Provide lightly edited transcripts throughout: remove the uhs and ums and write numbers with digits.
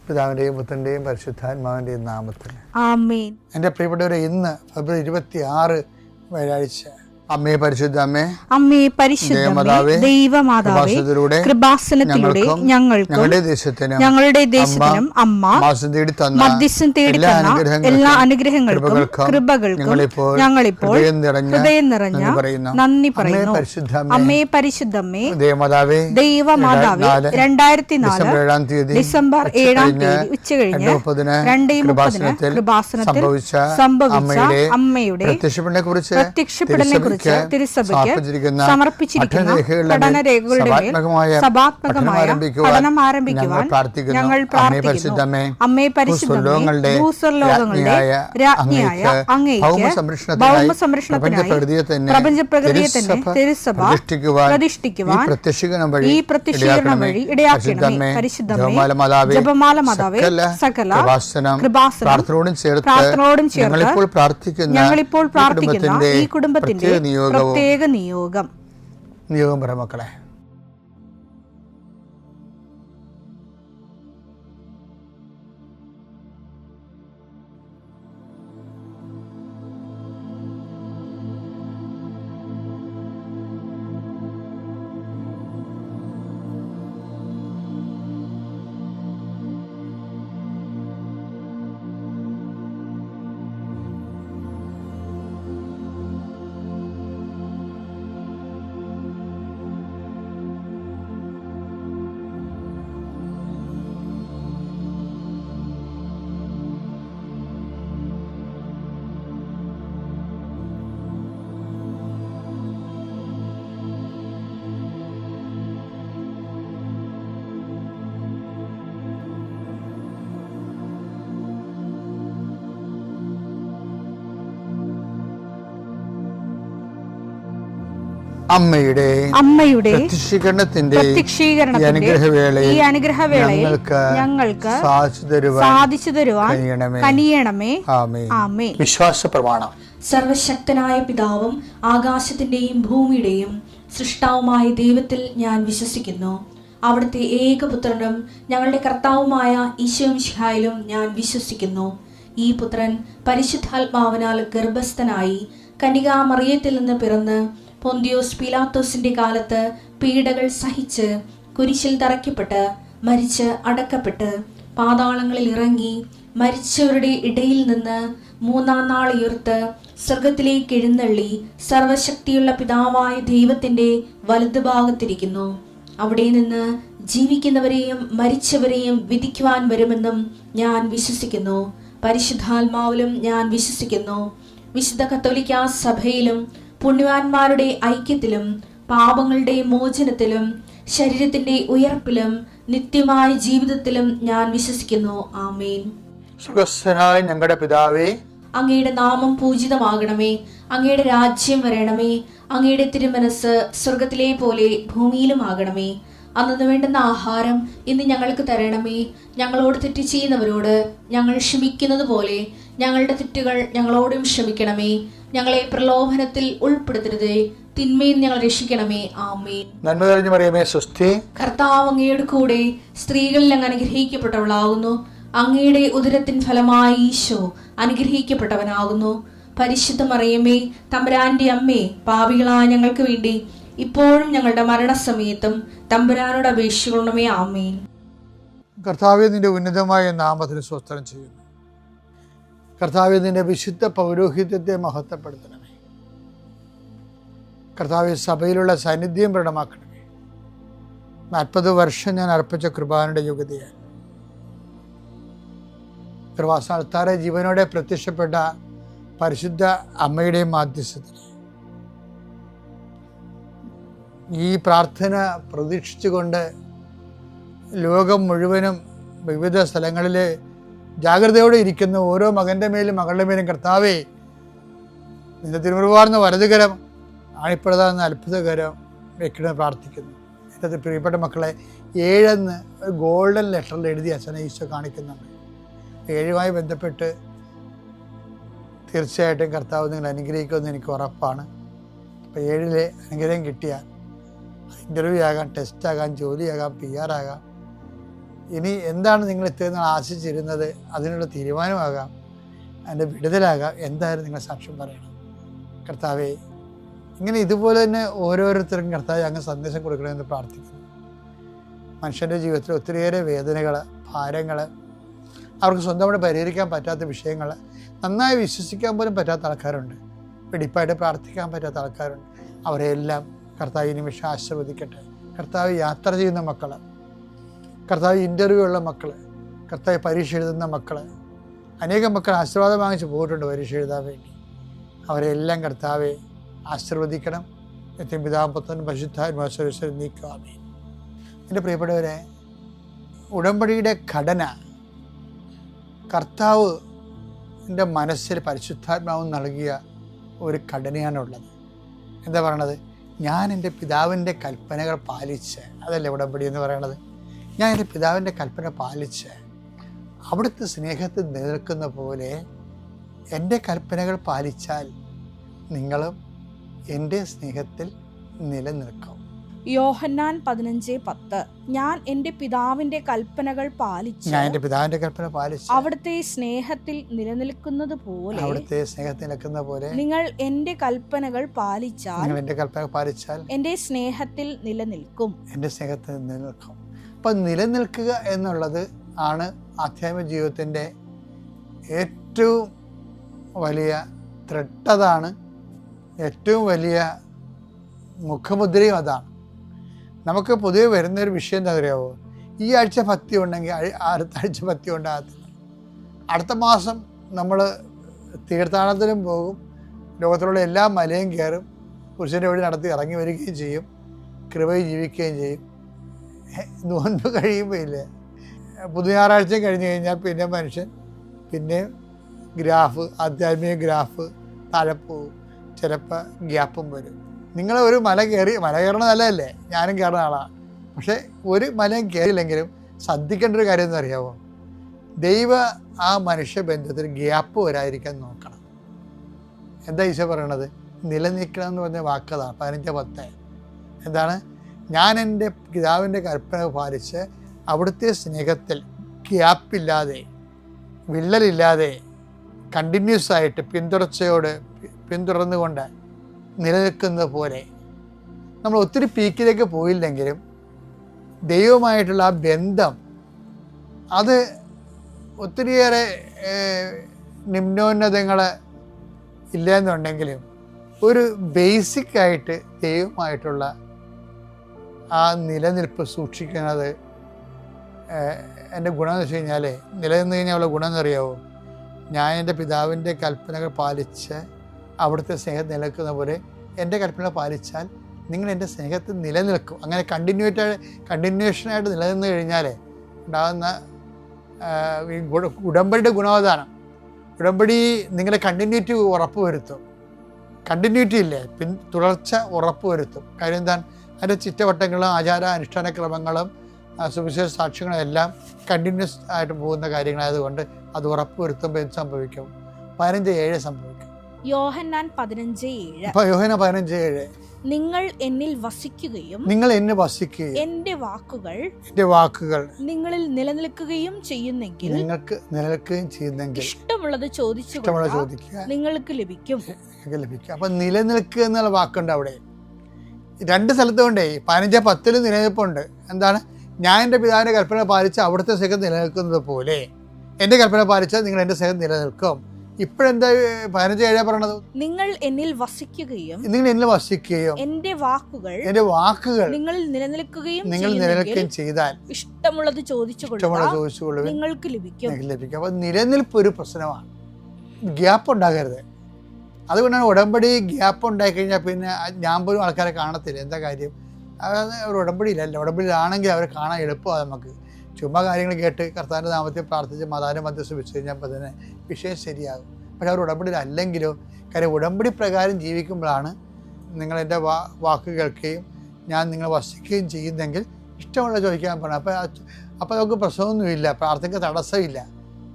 പിതാവിൻ്റെയും പുത്രൻ്റെയും പരിശുദ്ധാത്മാവിൻ്റെയും നാമത്തിൽ ആമേൻ. എൻ്റെ പ്രിയപ്പെട്ടവരെ, ഇന്ന് ഫെബ്രുവരി 26 വ്യാഴാഴ്ച, അമ്മേ പരിശുദ്ധ അമ്മേ, അമ്മേ പരിശുദ്ധമേ, ദൈവമാതാവേ, കൃപാസനത്തിലൂടെ ഞങ്ങൾക്കും ഞങ്ങളുടെ ദേശത്തിനും അമ്മ മധ്യസ്ഥം തേടി തന്ന എല്ലാ അനുഗ്രഹങ്ങൾക്കും കൃപകൾക്കും ഞങ്ങളിപ്പോൾ ഹൃദയം നിറഞ്ഞ നന്ദി പറയുന്നു. അമ്മേ പരിശുദ്ധമ്മേ, ദൈവമാതാവേ, 2004 ഡിസംബർ 7 ഉച്ചകഴിഞ്ഞ് 2:30 കൃപാസനത്തിൽ സംഭവിച്ച അമ്മയുടെ പ്രത്യക്ഷപ്പെടലിനെ കുറിച്ച് തിരുസഭയ്ക്ക് സമർപ്പിച്ചിരിക്കുന്ന പഠനരേഖകളുടെ മേൽ സഭാത്മകമായ പഠനം ആരംഭിക്കുവാൻ ഞങ്ങൾ പ്രാർത്ഥിക്കുന്നു. അമ്മേ പരിശുദ്ധമേ, ഭൂസ്വർലോകങ്ങളുടെ രാജ്ഞിയായ അങ്ങേയ്ക്ക് ഭൗമസംരക്ഷണത്തിനായി പ്രപഞ്ചപ്രകൃതിയെ തന്നെ തിരുസഭ പ്രതിഷ്ഠിക്കുവാൻ ഈ പ്രത്യക്ഷീകരണം വഴി ഇടയാക്കണമേ. പരിശുദ്ധമേ, ജപമാല മാതാവേ, സകല കൃപാസനം പ്രാർത്ഥനയോടും ചേർത്ത് ഞങ്ങളിപ്പോൾ പ്രാർത്ഥിക്കുന്ന ഈ കുടുംബത്തിന്റെ പ്രത്യേക നിയോഗം പറ മക്കളെ. അമ്മയുടെ പ്രത്യക്ഷീകരണത്തിന്റെ ഈ അനുഗ്രഹവേളയിൽ ഞങ്ങൾക്ക് സാധിച്ചു തരുവാൻ കനിയണമേ. ആമേൻ. വിശ്വാസ പ്രമാണം. സർവശക്തനായ പിതാവും ആകാശത്തിന്റെയും ഭൂമിയുടെയും സൃഷ്ടാവുമായ ദൈവത്തിൽ ഞാൻ വിശ്വസിക്കുന്നു. അവിടുത്തെ ഏകപുത്രനും ഞങ്ങളുടെ കർത്താവുമായ ഈശോ മിശിഹായിലും ഞാൻ വിശ്വസിക്കുന്നു. ഈ പുത്രൻ പരിശുദ്ധാത്മാവിനാൽ ഗർഭസ്ഥനായി കന്യകാമറിയത്തിൽ നിന്ന് പിറന്ന് പൊന്തിയോസ് പീലാത്തോസിന്റെ കാലത്ത് പീഡകൾ സഹിച്ച് കുരിശിൽ തറയ്ക്കപ്പെട്ട് മരിച്ച് അടക്കപ്പെട്ട് പാതാളങ്ങളിൽ ഇറങ്ങി മരിച്ചവരുടെ ഇടയിൽ നിന്ന് 3-ാം നാൾ ഉയർത്ത് സ്വർഗത്തിലേക്ക് എഴുന്നള്ളി സർവശക്തിയുള്ള പിതാവായ ദൈവത്തിന്റെ വലതുഭാഗത്തിരിക്കുന്നു. അവിടെ നിന്ന് ജീവിക്കുന്നവരെയും മരിച്ചവരെയും വിധിക്കുവാൻ വരുമെന്നും ഞാൻ വിശ്വസിക്കുന്നു. പരിശുദ്ധാത്മാവിലും ഞാൻ വിശ്വസിക്കുന്നു. വിശുദ്ധ കത്തോലിക്കാ സഭയിലും പുണ്യവാന്മാരുടെ ഐക്യത്തിലും പാപങ്ങളുടെ മോചനത്തിലും ശരീരത്തിന്റെ ഉയർപ്പിലും നിത്യമായ ജീവിതത്തിലും ഞാൻ വിശ്വസിക്കുന്നു. ആമേൻ. സ്വർഗ്ഗസ്ഥനായ ഞങ്ങളുടെ പിതാവേ, അങ്ങയുടെ നാമം പൂജിതമാകണമേ. അങ്ങയുടെ രാജ്യം വരണമേ. അങ്ങയുടെ തിരുമനസ് സ്വർഗത്തിലെ പോലെ ഭൂമിയിലും ആകണമേ. അന്നു വേണ്ടുന്ന ആഹാരം ഇന്ന് ഞങ്ങൾക്ക് തരണമേ. ഞങ്ങളോട് തെറ്റ് ചെയ്യുന്നവരോട് ഞങ്ങൾ ക്ഷമിക്കുന്നത് പോലെ ഞങ്ങളുടെ തെറ്റുകൾ ഞങ്ങളോടും ക്ഷമിക്കണമേ. ഞങ്ങളെ പ്രലോഭനത്തിൽ ഉൾപ്പെടുത്തരുതേ, തിന്മയിൽ ഞങ്ങൾ രക്ഷിക്കണമേ. ആമേൻ. നന്മ നിറഞ്ഞ മറിയമേ, സ്വസ്തി. കർത്താവ് അങ്ങയുടെ കൂടെ സ്ത്രീകളിൽ അങ്ങ് അനുഗ്രഹിക്കപ്പെട്ടവളാകുന്നു. അങ്ങയുടെ ഉദരത്തിൻ ഫലമായി ഈശോ അനുഗ്രഹിക്കപ്പെട്ടവനാകുന്നു. പരിശുദ്ധ മറിയമേ, തമ്പുരാന്റെ അമ്മേ, പാപികളായ ഞങ്ങൾക്ക് വേണ്ടി ഇപ്പോഴും ഞങ്ങളുടെ മരണസമയത്തും തമ്പുരാനോട് അപേക്ഷിക്കണമേ. ആമേൻ. കർത്താവേ, നിന്റെ ഉന്നതമായ നാമത്തിന് സ്തോത്രം ചെയ്യുന്നു. കർത്താവേ, നിന്റെ വിശുദ്ധ പൗരോഹിത്യത്തെ മഹത്വപ്പെടുത്തണമേ. കർത്താവേ, സഭയിലുള്ള സാന്നിധ്യം പ്രകടമാക്കണമേ. 40 വർഷം ഞാൻ അർപ്പിച്ച കൃപാനയുടെ യോഗ്യതയാൽ കൃപാസ്ഥാനത്താറെ ജീവനോടെ പ്രത്യക്ഷപ്പെട്ട പരിശുദ്ധ അമ്മയുടെ മാധ്യസ്ഥത്തിൽ ഈ പ്രാർത്ഥന പ്രതീക്ഷിച്ചുകൊണ്ട് ലോകം മുഴുവനും വിവിധ സ്ഥലങ്ങളിൽ ജാഗ്രതയോടെ ഇരിക്കുന്ന ഓരോ മകൻ്റെ മേലും മകളുടെ മേലും കർത്താവേ, നിന്റെ തിരുമുറുവാർന്ന വലതുകരം ആണിപ്പെടുന്ന അത്ഭുതകരം വെക്കണമെന്ന് പ്രാർത്ഥിക്കുന്നു. എൻ്റെ പ്രിയപ്പെട്ട മക്കളെ, 7 ഒരു ഗോൾഡൻ ലെറ്ററിൽ എഴുതി അച്ഛനെ ഈശോ കാണിക്കുന്നുണ്ട്. 7 ബന്ധപ്പെട്ട് തീർച്ചയായിട്ടും കർത്താവ് നിങ്ങൾ അനുഗ്രഹിക്കുമെന്ന് എനിക്ക് ഉറപ്പാണ്. അപ്പോൾ 7 അനുഗ്രഹം കിട്ടിയാൽ ഇൻ്റർവ്യൂ ആകാം, ടെസ്റ്റ് ആകാം, ജോലിയാകാം, PR ആകാം, ഇനി എന്താണ് നിങ്ങൾ ഇത്രയും നാൾ ആശിച്ചിരുന്നത്, അതിനുള്ള തീരുമാനമാകാം, അതിൻ്റെ വിടുതലാകാം. എന്തായാലും നിങ്ങൾ സാക്ഷ്യം പറയണം. കർത്താവേ, ഇങ്ങനെ ഇതുപോലെ തന്നെ ഓരോരുത്തർക്കും കർത്താവ് അങ്ങ് സന്ദേശം കൊടുക്കണമെന്ന് പ്രാർത്ഥിക്കുന്നു. മനുഷ്യൻ്റെ ജീവിതത്തിൽ ഒത്തിരിയേറെ വേദനകൾ, ഭാരങ്ങൾ, അവർക്ക് സ്വന്തമായിട്ട് പരിഹരിക്കാൻ പറ്റാത്ത വിഷയങ്ങൾ, നന്നായി വിശ്വസിക്കാൻ പോലും പറ്റാത്ത ആൾക്കാരുണ്ട്, വെടിപ്പായിട്ട് പ്രാർത്ഥിക്കാൻ പറ്റാത്ത ആൾക്കാരുണ്ട്. അവരെല്ലാം കർത്താവ് ഈ നിമിഷം ആശീർവദിക്കട്ടെ. കർത്താവ് യാത്ര ചെയ്യുന്ന മക്കൾ, കർത്താവ് ഇൻ്റർവ്യൂ ഉള്ള മക്കൾ, കർത്താവ് പരീക്ഷ എഴുതുന്ന മക്കൾ, അനേകം മക്കൾ ആശീർവാദം വാങ്ങിച്ച് പോയിട്ടുണ്ട് പരീക്ഷ എഴുതാൻ വേണ്ടി. അവരെല്ലാം കർത്താവെ ആശീർവദിക്കണം. നിത്യം പിതാവും പുത്രനും പരിശുദ്ധാത്മാവും നീക്കാമേ. എൻ്റെ പ്രിയപ്പെട്ടവരെ, ഉടമ്പടിയുടെ ഘടന കർത്താവ് എൻ്റെ മനസ്സിൽ പരിശുദ്ധാത്മാവും നൽകിയ ഒരു ഘടനയാണുള്ളത്. എന്താ പറയണത്? ഞാൻ എൻ്റെ പിതാവിൻ്റെ കൽപ്പനകൾ പാലിച്ച്, അതല്ലേ ഉടമ്പടി എന്ന് പറയണത്. ഞാൻ എൻ്റെ പിതാവിൻ്റെ കൽപ്പന പാലിച്ച് അവിടുത്തെ സ്നേഹത്തിൽ നിലനിൽക്കുന്ന പോലെ എൻ്റെ കൽപ്പനകൾ പാലിച്ചാൽ നിങ്ങളും എൻ്റെ സ്നേഹത്തിൽ നിലനിൽക്കും. യോഹന്നാൻ 15:10 ഞാൻ എൻ്റെ പിതാവിൻ്റെ കൽപ്പനകൾ പാലിച്ച് അവിടുത്തെ സ്നേഹത്തിൽ നിലനിൽക്കുന്നത് പോലെ നിങ്ങൾ എൻ്റെ കൽപ്പനകൾ പാലിച്ചാൽ എൻ്റെ സ്നേഹത്തിൽ നിലനിൽക്കും. അപ്പം നിലനിൽക്കുക എന്നുള്ളത് ആണ് ആധ്യാത്മിക ജീവിതത്തിൻ്റെ ഏറ്റവും വലിയ ത്രെട്ടതാണ്, ഏറ്റവും വലിയ മുഖമുദ്രയും അതാണ്. നമുക്ക് പൊതുവെ വരുന്നൊരു വിഷയം എന്താ അറിയാമോ? ഈ ആഴ്ച ഭക്തി ഉണ്ടെങ്കിൽ അടുത്ത ആഴ്ച ഭക്തി ഉണ്ടാകത്തില്ല. അടുത്ത മാസം നമ്മൾ തീർത്ഥാടനത്തിനും പോകും, ലോകത്തിലുള്ള എല്ലാ മലയും കയറും, പുരുഷൻ്റെ വഴി നടത്തി ഇറങ്ങി വരികയും ചെയ്യും, കൃപയിൽ ജീവിക്കുകയും ചെയ്യും. നോൻപ് കഴിയുമ്പോൾ ഇല്ലേ, പുതുഞായറാഴ്ചയും കഴിഞ്ഞ് കഴിഞ്ഞാൽ പിന്നെ മനുഷ്യൻ പിന്നെ ഗ്രാഫ്, ആധ്യാത്മിക ഗ്രാഫ് താഴെ പോകും. ചിലപ്പോൾ ഗ്യാപ്പും വരും. നിങ്ങൾ ഒരു മല കയറണ നല്ലതല്ലേ, ഞാനും കയറുന്ന ആളാണ്. പക്ഷേ ഒരു മലയും കയറിയില്ലെങ്കിലും ശ്രദ്ധിക്കേണ്ട ഒരു കാര്യം എന്ന് അറിയാമോ? ദൈവ ആ മനുഷ്യ ബന്ധത്തിൽ ഗ്യാപ്പ് വരാതിരിക്കാൻ നോക്കണം. എന്താ ഈശോ പറയണത്? നിലനിൽക്കണം എന്ന് പറഞ്ഞ വാക്കതാണ് 15:10. എന്താണ്? ഞാൻ എൻ്റെ പിതാവിൻ്റെ കൽപ്പന പാലിച്ച് അവിടുത്തെ സ്നേഹത്തിൽ ഗ്യാപ്പില്ലാതെ, വിള്ളലില്ലാതെ, കണ്ടിന്യൂസ് ആയിട്ട് പിന്തുടർന്നുകൊണ്ട് നിലനിൽക്കുന്നത് പോലെ. നമ്മൾ ഒത്തിരി പീക്കിലേക്ക് പോയില്ലെങ്കിലും ദൈവമായിട്ടുള്ള ആ ബന്ധം അത് ഒത്തിരിയേറെ നിമ്നോന്നതങ്ങൾ ഇല്ലെന്നുണ്ടെങ്കിലും ഒരു ബേസിക്കായിട്ട് ദൈവമായിട്ടുള്ള ആ നിലനിൽപ്പ് സൂക്ഷിക്കുന്നത് എൻ്റെ ഗുണമെന്ന് വെച്ച് കഴിഞ്ഞാൽ, നിലനിന്ന് കഴിഞ്ഞാൽ ഉള്ള ഗുണം എന്നറിയാവോ? ഞാൻ എൻ്റെ പിതാവിൻ്റെ കൽപ്പനകൾ പാലിച്ച് അവിടുത്തെ സ്നേഹം നിലനിൽക്കുന്ന പോലെ എൻ്റെ കൽപ്പന പാലിച്ചാൽ നിങ്ങൾ എൻ്റെ സ്നേഹത്തിൽ നിലനിൽക്കും. അങ്ങനെ കണ്ടിന്യൂഷനായിട്ട് നിലനിന്ന് കഴിഞ്ഞാൽ ഉണ്ടാകുന്ന ഉടമ്പടിയുടെ ഗുണവധാനം. ഉടമ്പടി നിങ്ങളുടെ കണ്ടിന്യൂറ്റി ഉറപ്പ് വരുത്തും. കണ്ടിന്യൂറ്റി ഇല്ലേ, തുടർച്ച ഉറപ്പ് വരുത്തും. കാര്യം എന്താണ്? അതിൻ്റെ ചുറ്റവട്ടങ്ങളും ആചാര അനുഷ്ഠാന ക്രമങ്ങളും സുവിശേഷ സാക്ഷ്യങ്ങളും എല്ലാം കണ്ടിന്യൂസ് ആയിട്ട് പോകുന്ന കാര്യങ്ങളായതുകൊണ്ട് അത് ഉറപ്പ് വരുത്തുമ്പോൾ എന്ത് സംഭവിക്കും? 15:7 സംഭവിക്കും. യോഹന്നാൻ 15:7. യോഹന്നാൻ 15:7 നിങ്ങൾ എന്നിൽ വസിക്കുകയും എൻ്റെ വാക്കുകൾ നിങ്ങളിൽ നിലനിൽക്കുകയും ചെയ്യുന്നെങ്കിൽ ഇഷ്ടമുള്ളത് ചോദിക്കുക നിങ്ങൾക്ക് ലഭിക്കും. അപ്പൊ നിലനിൽക്കുക എന്നുള്ള വാക്കുണ്ട് അവിടെ. 2 സ്ഥലത്തുകൊണ്ടേ 15:10 നിലനിൽപ്പുണ്ട്. എന്താണ്? ഞാൻ എൻ്റെ പിതാവിൻ്റെ കൽപ്പന പാലിച്ച് അവിടുത്തെ സ്നേഹം നിലനിൽക്കുന്നത് പോലെ എൻ്റെ കൽപ്പന പാലിച്ചാൽ നിങ്ങൾ എൻ്റെ സ്നേഹം നിലനിൽക്കും. ഇപ്പോഴെന്താ 15:7 പറയണത്? നിങ്ങൾ എന്നിൽ വസിക്കുകയും എൻ്റെ വാക്കുകൾ നിങ്ങൾ നിലനിൽക്കുകയും ചെയ്താൽ ഇഷ്ടമുള്ളത് ചോദിച്ചുകൊള്ളുക നിങ്ങൾക്ക് ലഭിക്കും. അപ്പൊ നിലനിൽപ്പ് ഒരു പ്രശ്നമാണ്. ഗ്യാപ്പ് ഉണ്ടാകരുത്. അതുകൊണ്ടാണ് ഉടമ്പടി ഗ്യാപ്പ് ഉണ്ടായിക്കഴിഞ്ഞാൽ പിന്നെ ഞാൻ പോലും ആൾക്കാരെ കാണത്തില്ല. എന്താ കാര്യം? അതായത് ഒരു ഉടമ്പടിയിലല്ല. ഉടമ്പടിയിലാണെങ്കിൽ അവരെ കാണാൻ എളുപ്പമാണ്. നമുക്ക് ചുമ്മാ കാര്യങ്ങൾ കേട്ട് കർത്താവിൻ്റെ നാമത്തിൽ പ്രാർത്ഥിച്ച് മതാന മധ്യസ്ഥ വെച്ച് കഴിഞ്ഞപ്പോൾ തന്നെ വിഷയം ശരിയാകും. പക്ഷെ അവർ ഉടമ്പടിയിലല്ലെങ്കിലോ, കാര്യം ഉടമ്പടി പ്രകാരം ജീവിക്കുമ്പോഴാണ് നിങ്ങൾ എൻ്റെ വാക്ക് കേൾക്കുകയും ഞാൻ നിങ്ങളെ വസിക്കുകയും ചെയ്യുന്നെങ്കിൽ ഇഷ്ടമുള്ള ചോദിക്കാൻ പോകണം. അപ്പോൾ നമുക്ക് പ്രശ്നമൊന്നുമില്ല, പ്രാർത്ഥനയ്ക്ക് തടസ്സമില്ല,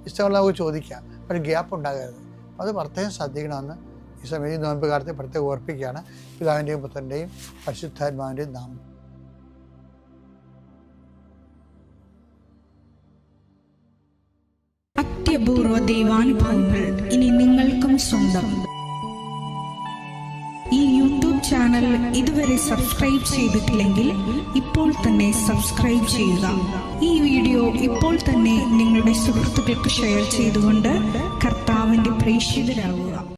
ഇഷ്ടമുള്ള നമുക്ക് ചോദിക്കാം. പക്ഷേ ഗ്യാപ്പ് ഉണ്ടാകരുത്. അത് പ്രത്യേകം ശ്രദ്ധിക്കണമെന്ന് ഈ സമയത്ത് നോയമ്പ് കാലത്ത് പ്രത്യേകം ഓർപ്പിക്കുകയാണ്. പിതാവിൻ്റെയും പുത്രൻ്റെയും പരിശുദ്ധാത്മാവിൻ്റെയും നാമം. അത്യപൂർവ ദൈവാനുഭവങ്ങൾ ഇനി നിങ്ങൾക്കും സ്വന്തം. ഈ യൂട്യൂബ് ചാനൽ ഇതുവരെ സബ്സ്ക്രൈബ് ചെയ്തിട്ടില്ലെങ്കിൽ ഇപ്പോൾ തന്നെ സബ്സ്ക്രൈബ് ചെയ്യുക. ഈ വീഡിയോ ഇപ്പോൾ തന്നെ നിങ്ങളുടെ സുഹൃത്തുക്കൾക്ക് ഷെയർ ചെയ്തുകൊണ്ട് കർത്താവിൻ്റെ പ്രേക്ഷിതരാകുക.